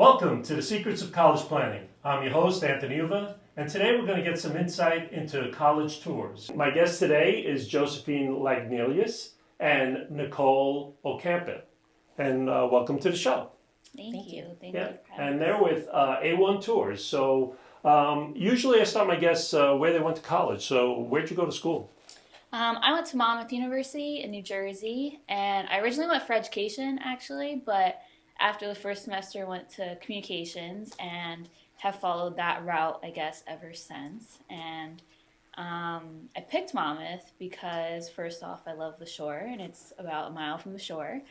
Welcome to the Secrets of College Planning. I'm your host, Anthony Uva, and today we're going to get some insight into college tours. My guest today is Josefin Lagnelius and Nicole Ocampo, and welcome to the show. Thank you. Thank Yeah, you for having and me. they're with A1Tours. So usually I start my guests where they went to college. So where'd you go to school? I went to Monmouth University in New Jersey, and I originally went for education, actually, but after the first semester, went to communications and have followed that route, I guess, ever since. And I picked Monmouth because, first off, I love the shore, and it's about a mile from the shore.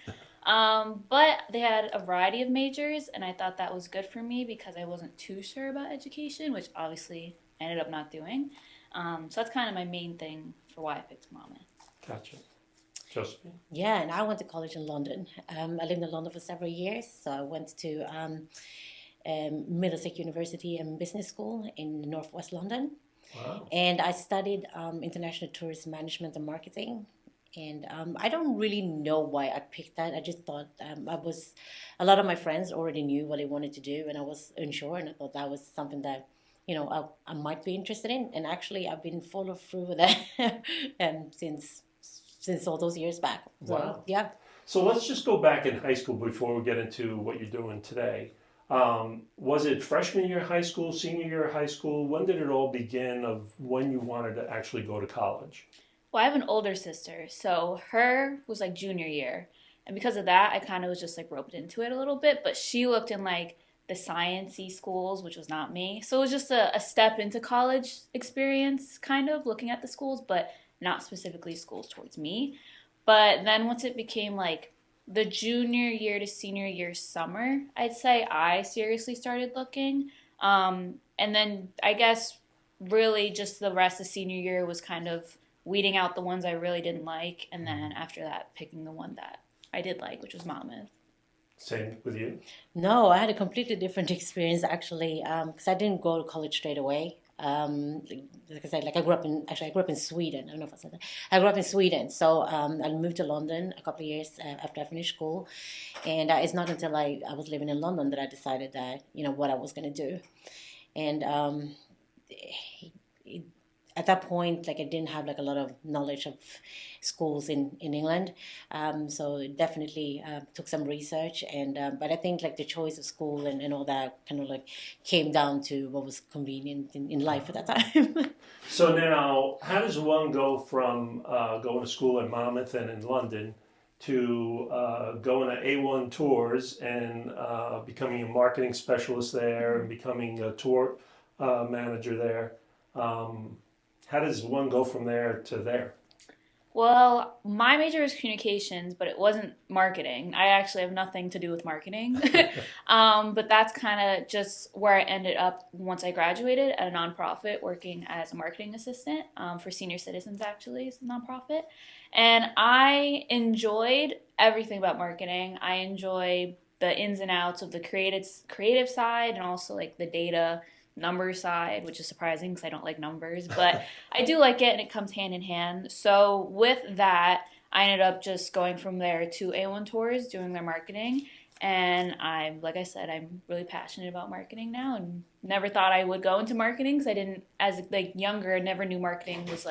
But they had a variety of majors, and I thought that was good for me because I wasn't too sure about education, which obviously I ended up not doing. So that's kind of my main thing for why I picked Monmouth. Gotcha. Josephine? Yeah, and I went to college in London. I lived in London for several years, so I went to Middlesex University and Business School in Northwest London. Wow. And I studied international tourism management and marketing. And I don't really know why I picked that. I just thought a lot of my friends already knew what they wanted to do, and I was unsure, and I thought that was something that, I might be interested in. And actually, I've been followed through with that since all those years back. So, Wow. yeah. So let's just go back in high school before we get into what you're doing today. Was it freshman year of high school, senior year of high school? When did it all begin of when you wanted to actually go to college? Well, I have an older sister, so her was like junior year. And because of that, I kind of was just like roped into it a little bit. But she looked in like the science-y schools, which was not me. So it was just a step into college experience, kind of looking at the schools, but not specifically schools towards me. But then once it became like the junior year to senior year summer, I'd say I seriously started looking. And then I guess really just the rest of senior year was kind of weeding out the ones I really didn't like. And then after that, picking the one that I did like, which was Monmouth. Same with you? No, I had a completely different experience actually, because I didn't go to college straight away. Like I said, I grew up in Sweden. I don't know if I said that. I grew up in Sweden, so I moved to London a couple of years after I finished school, and it's not until I was living in London that I decided that what I was going to do, and at that point, I didn't have a lot of knowledge of schools in England, so it definitely took some research, and but I think the choice of school and all that kind of came down to what was convenient in life at that time. So now, how does one go from going to school in Monmouth and in London to going to A1Tours and becoming a marketing specialist there and becoming a tour manager there? How does one go from there to there? Well, my major was communications, but it wasn't marketing. I actually have nothing to do with marketing. But that's kind of just where I ended up once I graduated at a nonprofit working as a marketing assistant for senior citizens, actually, it's a nonprofit. And I enjoyed everything about marketing. I enjoy the ins and outs of the creative side and also the data number side, which is surprising because I don't like numbers, but I do like it and it comes hand in hand. So with that, I ended up just going from there to A1Tours, doing their marketing. And like I said, I'm really passionate about marketing now and never thought I would go into marketing because I didn't, as younger, never knew marketing was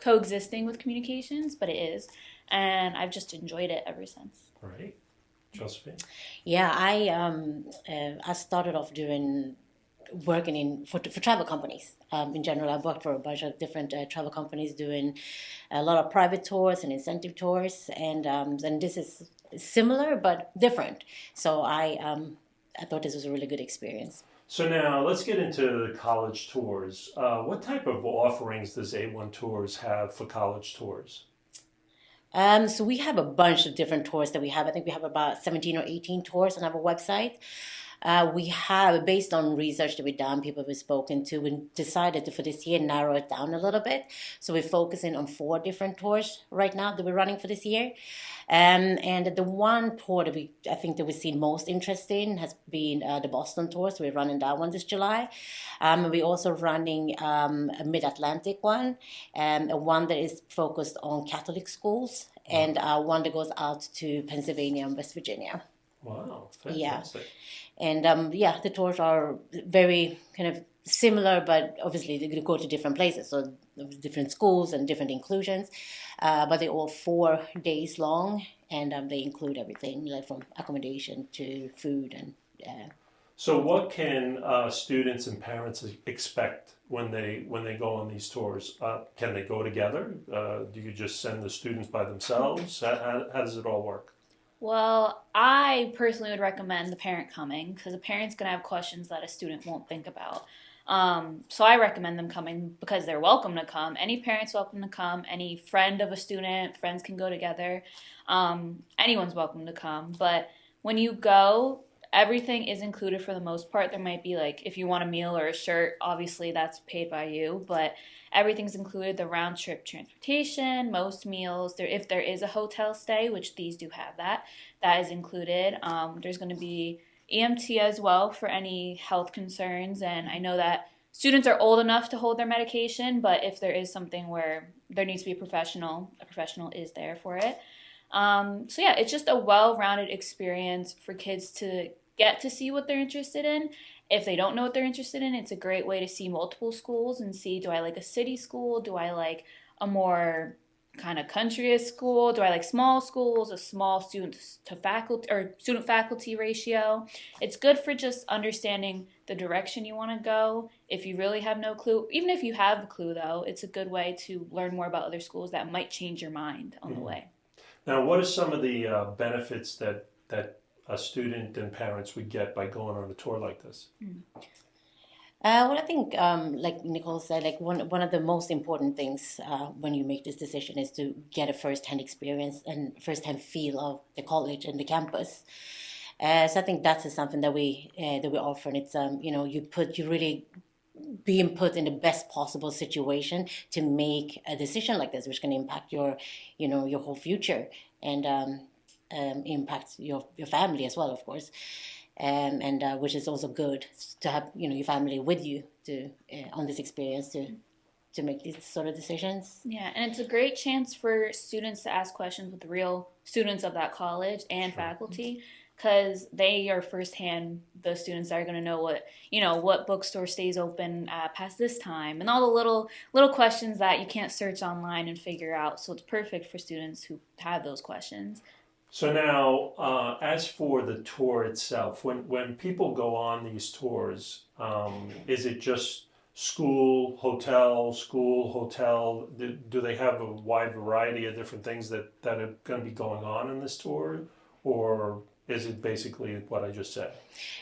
coexisting with communications, but it is. And I've just enjoyed it ever since. Right. Josephine? Yeah, I started off working for travel companies. In general, I worked for a bunch of different travel companies doing a lot of private tours and incentive tours, and this is similar but different. So I thought this was a really good experience. So now let's get into the college tours. What type of offerings does A1Tours have for college tours? So we have a bunch of different tours that we have. I think we have about 17 or 18 tours on our website. We have, based on research that we've done, people we've spoken to, we decided to, for this year, narrow it down a little bit. So we're focusing on 4 different tours right now that we're running for this year. And the one tour that I think that we've seen most interest in has been the Boston tour. So we're running that one this July. We're also running a Mid-Atlantic one, one that is focused on Catholic schools, and one that goes out to Pennsylvania and West Virginia. Wow, Yeah. fantastic. And the tours are very kind of similar, but obviously they go to different places, so different schools and different inclusions. But they're all 4 days long, and they include everything, like from accommodation to food and. So, what can students and parents expect when they go on these tours? Can they go together? Do you just send the students by themselves? How does it all work? Well, I personally would recommend the parent coming because a parent's going to have questions that a student won't think about. So I recommend them coming because they're welcome to come. Any parent's welcome to come. Any friend of a student, friends can go together. Anyone's welcome to come. But when you go, everything is included for the most part. There might be like if you want a meal or a shirt, obviously that's paid by you, but everything's included, the round trip transportation, most meals. If there is a hotel stay, which these do have that is included. There's going to be EMT as well for any health concerns, and I know that students are old enough to hold their medication, but if there is something where there needs to be a professional is there for it. So yeah, it's just a well-rounded experience for kids to get to see what they're interested in. If they don't know what they're interested in, it's a great way to see multiple schools and see, do I like a city school? Do I like a more kind of countryish school? Do I like small schools, a small student to faculty or student faculty ratio? It's good for just understanding the direction you want to go. If you really have no clue, even if you have a clue though, it's a good way to learn more about other schools that might change your mind on the way. Now, what are some of the benefits that a student and parents would get by going on a tour like this? Well, I think, like Nicole said, like one of the most important things when you make this decision is to get a first-hand experience and first-hand feel of the college and the campus. So I think that's something that we offer, and it's you really being put in the best possible situation to make a decision like this, which can impact your whole future and impact your family as well, of course. And which is also good to have your family with you to on this experience to make these sort of decisions. Yeah, and it's a great chance for students to ask questions with the real students of that college and faculty, because they are firsthand the students that are going to know what bookstore stays open past this time, and all the little questions that you can't search online and figure out. So it's perfect for students who have those questions. So now, as for the tour itself, when people go on these tours, is it just school, hotel? Do they have a wide variety of different things that are going to be going on in this tour, or is it basically what I just said?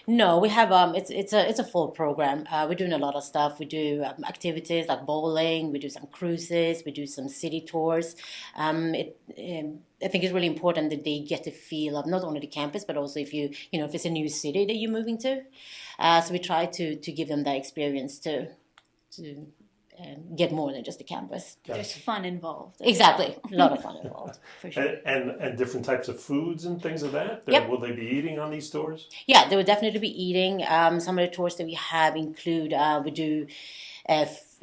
No, we have it's a full program. We're doing a lot of stuff. We do activities like bowling. We do some cruises. We do some city tours. I think it's really important that they get a feel of not only the campus, but also if if it's a new city that you're moving to. So we try to give them that experience to get more than just the campus. There's fun involved. Exactly, a lot of fun involved for sure. And different types of foods and things of that. Yep. Will they be eating on these tours? Yeah, they will definitely be eating. Some of the tours that we have include we do.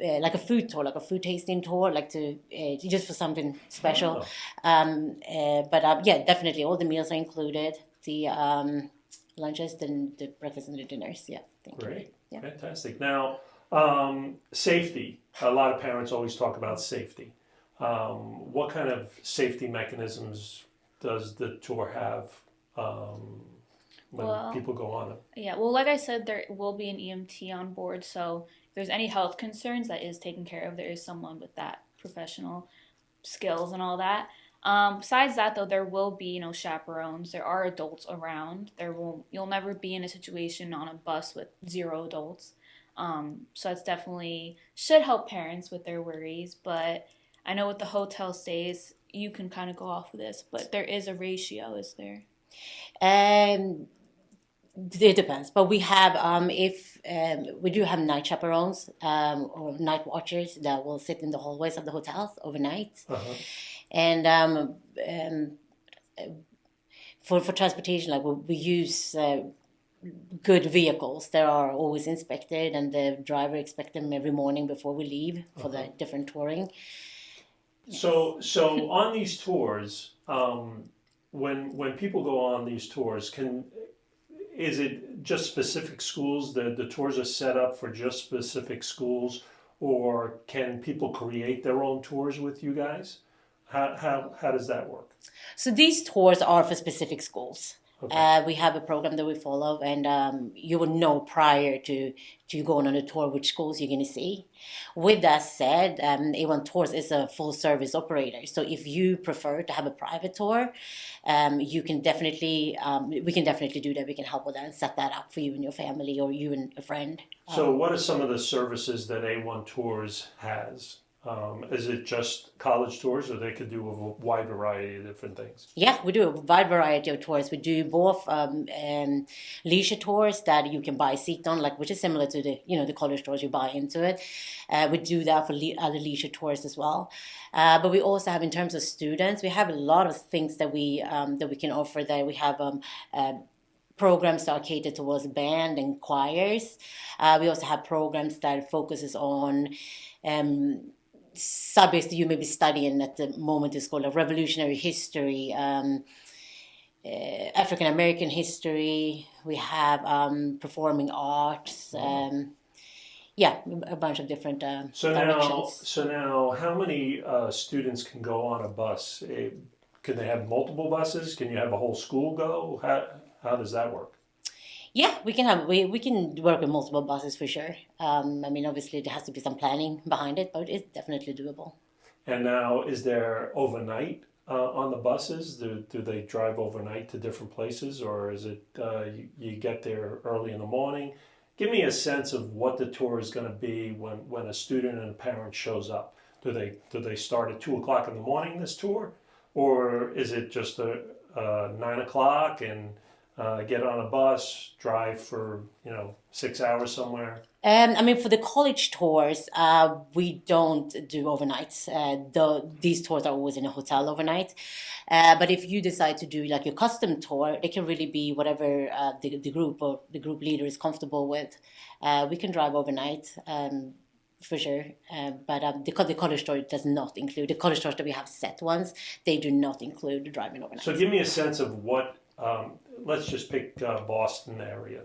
Like a food tour, like a food tasting tour, like to just for something special. But definitely all the meals are included. The lunches, the breakfast, and the dinners. Yeah, thank Great, you. Yeah. Fantastic. Now, safety. A lot of parents always talk about safety. What kind of safety mechanisms does the tour have when people go on it? Yeah, well, like I said, there will be an EMT on board, so if there's any health concerns, that is taken care of. There is someone with that professional skills and all that. Besides that, though, there will be chaperones. There are adults around. You'll never be in a situation on a bus with 0 adults. So it's definitely should help parents with their worries. But I know with the hotel stays, you can kind of go off of this, but there is a ratio, is there? It depends, but we have we do have night chaperones or night watchers that will sit in the hallways of the hotels overnight. And for transportation, like we use good vehicles that are always inspected, and the driver inspects them every morning before we leave for the different touring. So on these tours, when people go on these tours, is it just specific schools? The tours are set up for just specific schools, or can people create their own tours with you guys? How does that work? So these tours are for specific schools. Okay. We have a program that we follow, and you will know prior to going on a tour which schools you're going to see. With that said, A1Tours is a full service operator. So if you prefer to have a private tour, you can definitely we can definitely do that. We can help with that and set that up for you and your family, or you and a friend. So what are some of the services that A1Tours has? Is it just college tours, or they could do a wide variety of different things? Yeah, we do a wide variety of tours. We do both leisure tours that you can buy a seat on, like, which is similar to the college tours, you buy into it. We do that for other leisure tours as well. But we also have, in terms of students, we have a lot of things that we can offer there. We have programs that are catered towards band and choirs. We also have programs that focuses on subjects that you may be studying at the moment in school, like revolutionary history, African American history. We have performing arts. Yeah, a bunch of different directions. So now, how many students can go on a bus? Can they have multiple buses? Can you have a whole school go? How does that work? Yeah, we can work with multiple buses for sure. I mean, obviously there has to be some planning behind it, but it's definitely doable. And now, is there overnight on the buses? Do they drive overnight to different places, or is it you get there early in the morning? Give me a sense of what the tour is going to be when a student and a parent shows up. Do they start at 2:00 in the morning, this tour, or is it just a 9 o'clock and get on a bus, drive for 6 hours somewhere? I mean, for the college tours, we don't do overnights. These tours are always in a hotel overnight. But if you decide to do like your custom tour, it can really be whatever the group or the group leader is comfortable with. We can drive overnight. For sure, but the college tour does not include the college tours that we have set ones. They do not include driving overnight. So give me a sense of what. Let's just pick Boston area.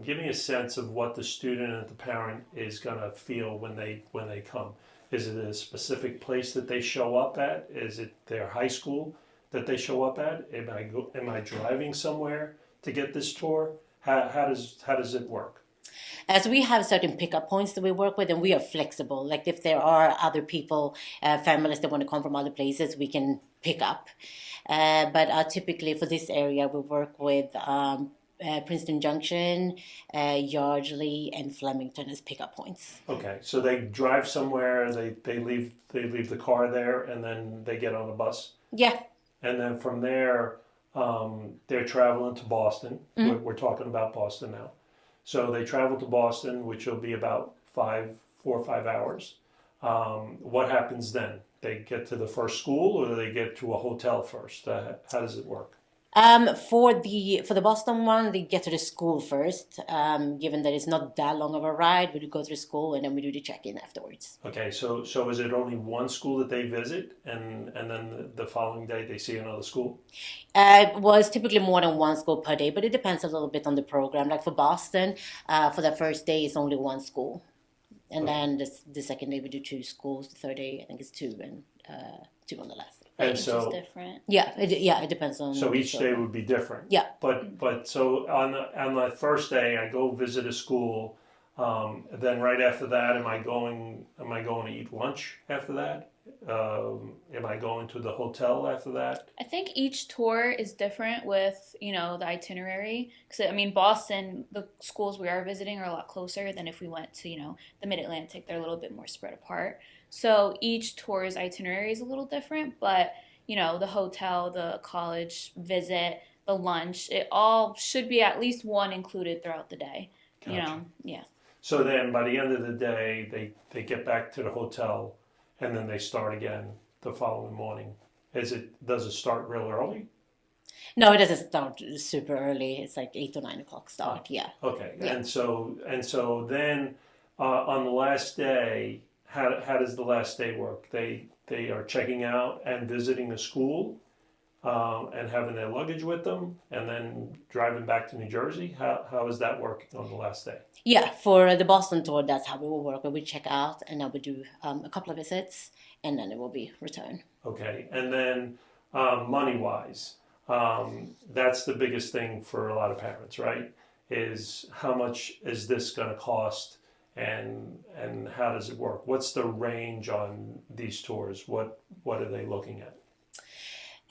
Give me a sense of what the student and the parent is going to feel when they come. Is it a specific place that they show up at? Is it their high school that they show up at? Am I driving somewhere to get this tour? How does it work? As we have certain pickup points that we work with, and we are flexible. Like if there are other people, families that want to come from other places, we can pick up. But typically for this area, we work with Princeton Junction, Yardley, and Flemington as pickup points. Okay, so they drive somewhere, they leave the car there, and then they get on a bus? Yeah. And then from there, they're traveling to Boston. Mm-hmm. We're talking about Boston now. So they travel to Boston, which will be about 4 or 5 hours. What happens then? They get to the first school, or do they get to a hotel first? How does it work? For the Boston one, they get to the school first. Given that it's not that long of a ride, we do go to the school and then we do the check-in afterwards. Okay, so is it only one school that they visit, and then the following day they see another school? Well, it's typically more than one school per day, but it depends a little bit on the program. Like for Boston, for the first day, it's only one school. And then the second day we do 2 schools. The third day I think it's 2, and 2 on the last day. And Each so is different. Yeah, it depends on. so each day would be different. Yeah. But so on the first day I go visit a school. Then right after that, am I going to eat lunch after that? Am I going to the hotel after that? I think each tour is different with, the itinerary. Because, I mean, Boston, the schools we are visiting are a lot closer than if we went to, the Mid-Atlantic. They're a little bit more spread apart. So each tour's itinerary is a little different. But, the hotel, the college visit, the lunch, it all should be at least one included throughout the day. Gotcha. Yeah. So then by the end of the day, they get back to the hotel, and then they start again the following morning. Does it start real early? No, it doesn't start super early. It's like 8 or 9 o'clock start. Yeah. Okay, Yeah. and so then on the last day, how does the last day work? They are checking out and visiting the school, and having their luggage with them and then driving back to New Jersey? How is that working on the last day? Yeah, for the Boston tour, that's how we will work. We check out and then we do a couple of visits and then it will be returned. Okay, and then money-wise, that's the biggest thing for a lot of parents, right? Is how much is this going to cost, and how does it work? What's the range on these tours? What are they looking at?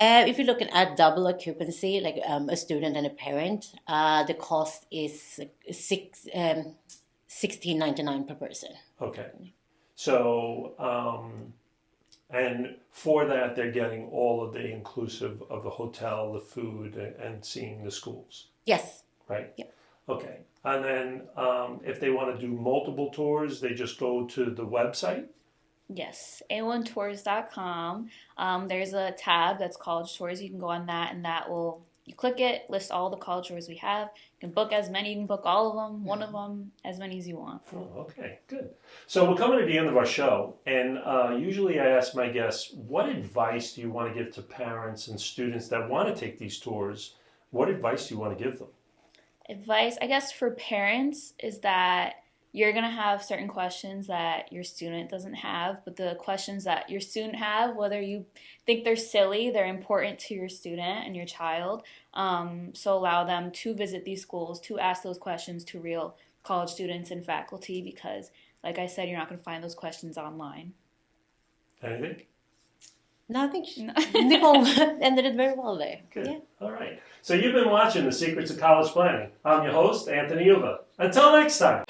If you're looking at double occupancy, like a student and a parent, the cost is $16.99 per person. Okay, so and for that they're getting all of the inclusive of the hotel, the food, and seeing the schools, Yes. right? Yeah. Okay, and then if they want to do multiple tours, they just go to the website. Yes, A1Tours.com. There's a tab that's college tours. You can go on that, and that will, you click it, list all the college tours we have. You can book as many, you can book all of them, one of them, as many as you want. Oh, okay, good. So we're coming to the end of our show, and usually I ask my guests, what advice do you want to give to parents and students that want to take these tours? What advice do you want to give them? Advice, I guess, for parents is that you're going to have certain questions that your student doesn't have, but the questions that your student have, whether you think they're silly, they're important to your student and your child. So allow them to visit these schools, to ask those questions to real college students and faculty, because, like I said, you're not going to find those questions online. Anything? No, I think Nicole ended it very well there. Good. Yeah. All right. So you've been watching The Secrets of College Planning. I'm your host, Anthony Uva. Until next time.